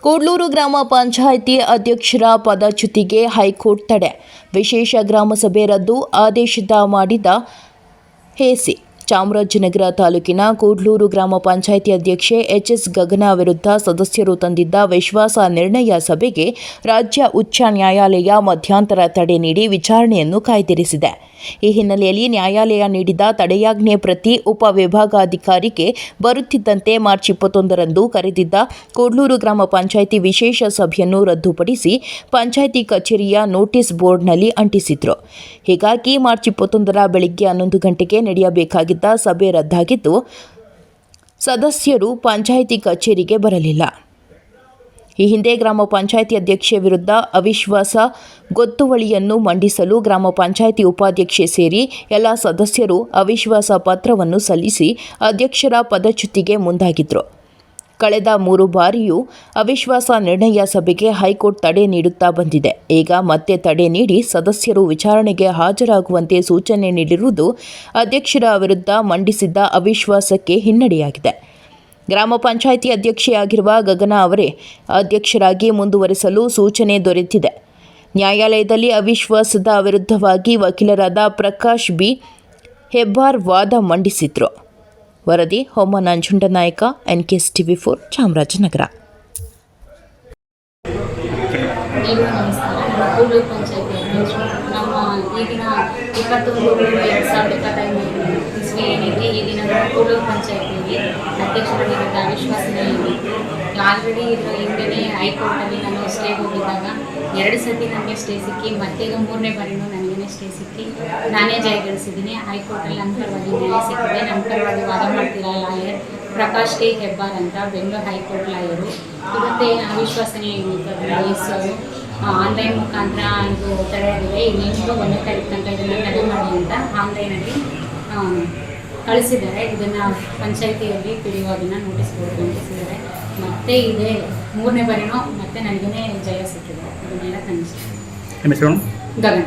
ಕೂಡ್ಲೂರು ಗ್ರಾಮ ಪಂಚಾಯಿತಿ ಅಧ್ಯಕ್ಷರ ಪದಚ್ಯುತಿಗೆ ಹೈಕೋರ್ಟ್ ತಡೆ. ವಿಶೇಷ ಗ್ರಾಮ ಸಭೆ ರದ್ದು ಆದೇಶ ಮಾಡಿದ ಎಸಿ. ಚಾಮರಾಜನಗರ ತಾಲೂಕಿನ ಕೂಡ್ಲೂರು ಗ್ರಾಮ ಪಂಚಾಯಿತಿ ಅಧ್ಯಕ್ಷೆ ಎಚ್.ಎಸ್. ಗಗನ ವಿರುದ್ಧ ಸದಸ್ಯರು ತಂದಿದ್ದ ವಿಶ್ವಾಸ ನಿರ್ಣಯ ಸಭೆಗೆ ರಾಜ್ಯ ಉಚ್ಚ ನ್ಯಾಯಾಲಯ ಮಧ್ಯಂತರ ತಡೆ ನೀಡಿ ವಿಚಾರಣೆಯನ್ನು ಕಾಯ್ದಿರಿಸಿದೆ. ಈ ಹಿನ್ನೆಲೆಯಲ್ಲಿ ನ್ಯಾಯಾಲಯ ನೀಡಿದ ತಡೆಯಾಜ್ಞೆ ಪ್ರತಿ ಉಪವಿಭಾಗಾಧಿಕಾರಿಗೆ ಬರುತ್ತಿದ್ದಂತೆ ಮಾರ್ಚ್ 21ರಂದು ಕರೆದಿದ್ದ ಕೂಡ್ಲೂರು ಗ್ರಾಮ ಪಂಚಾಯಿತಿ ವಿಶೇಷ ಸಭೆಯನ್ನು ರದ್ದುಪಡಿಸಿ ಪಂಚಾಯಿತಿ ಕಚೇರಿಯ ನೋಟಿಸ್ ಬೋರ್ಡ್ನಲ್ಲಿ ಅಂಟಿಸಿದ್ರು. ಹೀಗಾಗಿ ಮಾರ್ಚ್ 21ರ ಬೆಳಗ್ಗೆ 11 ಗಂಟೆಗೆ ನಡೆಯಬೇಕಾಗಿದ್ದ ಸಭೆ ರದ್ದಾಗಿದ್ದು, ಸದಸ್ಯರು ಪಂಚಾಯಿತಿ ಕಚೇರಿಗೆ ಬರಲಿಲ್ಲ. ಈ ಹಿಂದೆ ಗ್ರಾಮ ಪಂಚಾಯಿತಿ ಅಧ್ಯಕ್ಷೆ ವಿರುದ್ಧ ಅವಿಶ್ವಾಸ ಗೊತ್ತುವಳಿಯನ್ನು ಮಂಡಿಸಲು ಗ್ರಾಮ ಪಂಚಾಯಿತಿ ಉಪಾಧ್ಯಕ್ಷೆ ಸೇರಿ ಎಲ್ಲ ಸದಸ್ಯರು ಅವಿಶ್ವಾಸ ಪತ್ರವನ್ನು ಸಲ್ಲಿಸಿ ಅಧ್ಯಕ್ಷರ ಪದಚ್ಯುತಿಗೆ ಮುಂದಾಗಿದ್ದರು. ಕಳೆದ 3 ಬಾರಿಯೂ ಅವಿಶ್ವಾಸ ನಿರ್ಣಯ ಸಭೆಗೆ ಹೈಕೋರ್ಟ್ ತಡೆ ನೀಡುತ್ತಾ ಬಂದಿದೆ. ಈಗ ಮತ್ತೆ ತಡೆ ನೀಡಿ ಸದಸ್ಯರು ವಿಚಾರಣೆಗೆ ಹಾಜರಾಗುವಂತೆ ಸೂಚನೆ ನೀಡಿರುವುದು ಅಧ್ಯಕ್ಷರ ವಿರುದ್ಧ ಮಂಡಿಸಿದ್ದ ಅವಿಶ್ವಾಸಕ್ಕೆ ಹಿನ್ನಡೆಯಾಗಿದೆ. ಗ್ರಾಮ ಪಂಚಾಯಿತಿ ಅಧ್ಯಕ್ಷೆಯಾಗಿರುವ ಗಗನ ಅವರೇ ಅಧ್ಯಕ್ಷರಾಗಿ ಮುಂದುವರಿಸಲು ಸೂಚನೆ ದೊರೆತಿದೆ. ನ್ಯಾಯಾಲಯದಲ್ಲಿ ಅವಿಶ್ವಾಸದ ವಿರುದ್ಧವಾಗಿ ವಕೀಲರಾದ ಪ್ರಕಾಶ್ ಬಿ. ಹೆಬ್ಬಾರ್ ವಾದ ಮಂಡಿಸಿದ್ರು. ವರದಿ ಹೊಮ್ಮ ನಂಜುಂಡನಾಯಕ, NKS TV4, ಚಾಮರಾಜನಗರ. ಕೂಡ್ಲೂರು ಪಂಚಾಯತಿ ಅಧ್ಯಕ್ಷರು ನಮ್ಮ ಈಗಿನ 21/2025 ಇಸ್ವಿ ಏನಿದೆ, ಈ ದಿನ ಕೂಡ್ಲೂರು ಪಂಚಾಯತಿಯಲ್ಲಿ ಅಧ್ಯಕ್ಷರ ವಿರುದ್ಧ ಅವಿಶ್ವಾಸ ಇತ್ತು. ಆಲ್ರೆಡಿ ಇದರ ಹಿಂದೆ ಹೈಕೋರ್ಟಲ್ಲಿ ನಾನು ಸ್ಟೇ ಹೋಗಿದ್ದಾಗ 2 ಸತಿ ನನಗೆ ಸ್ಟೇ ಸಿಕ್ಕಿ, ಮತ್ತೆ ಇದು 3ನೇ ಬಾರಿನೂ ನನಗೇ ಸ್ಟೇ ಸಿಕ್ಕಿ ನಾನೇ ಜಯಗಳಿಸಿದ್ದೀನಿ. ಹೈಕೋರ್ಟಲ್ಲಿ ನಮ್ಮ ಪರವಾಗಿ ನ್ಯಾಯ ಸಿಕ್ಕಿದೆ. ನಮ್ಮ ಪರವಾಗಿ ವಾದ ಮಾಡ್ತಿರೋ ಲಾಯರ್ ಪ್ರಕಾಶ್ ಕೆ. ಹೆಬ್ಬಾರ್ ಅಂತ, ಬೆಂಗಳೂರು ಹೈಕೋರ್ಟ್ ಲಾಯರು. ಇವತ್ತೇ ಅವಿಶ್ವಾಸನೆ ವಹಿಸೋರು ಆನ್ಲೈನ್ ಮುಖಾಂತರ ಇದು ತಡೆಯಾಗಿದೆ. ಇನ್ನೇನು 1ನೇ ತಾರೀಕು ತನಕ ಇದನ್ನು ತಡೆ ಮಾಡಿ ಅಂತ ಆನ್ಲೈನಲ್ಲಿ ಕಳಿಸಿದ್ದಾರೆ. ಇದನ್ನು ಪಂಚಾಯಿತಿಯಲ್ಲಿ PDO ಅದನ್ನು ನೋಟಿಸ್ ಬೋರ್ಡ್ ಕಳಿಸಿದ್ದಾರೆ. ಮತ್ತೆ ಇದೇ 3ನೇ ಬಾರಿನೂ ಮತ್ತೆ ನನಗೇ ಜಯ ಸಿಕ್ಕಿದೆ. ಇದನ್ನೆಲ್ಲ ಕನಿಷ್ಠ ಗಗನ.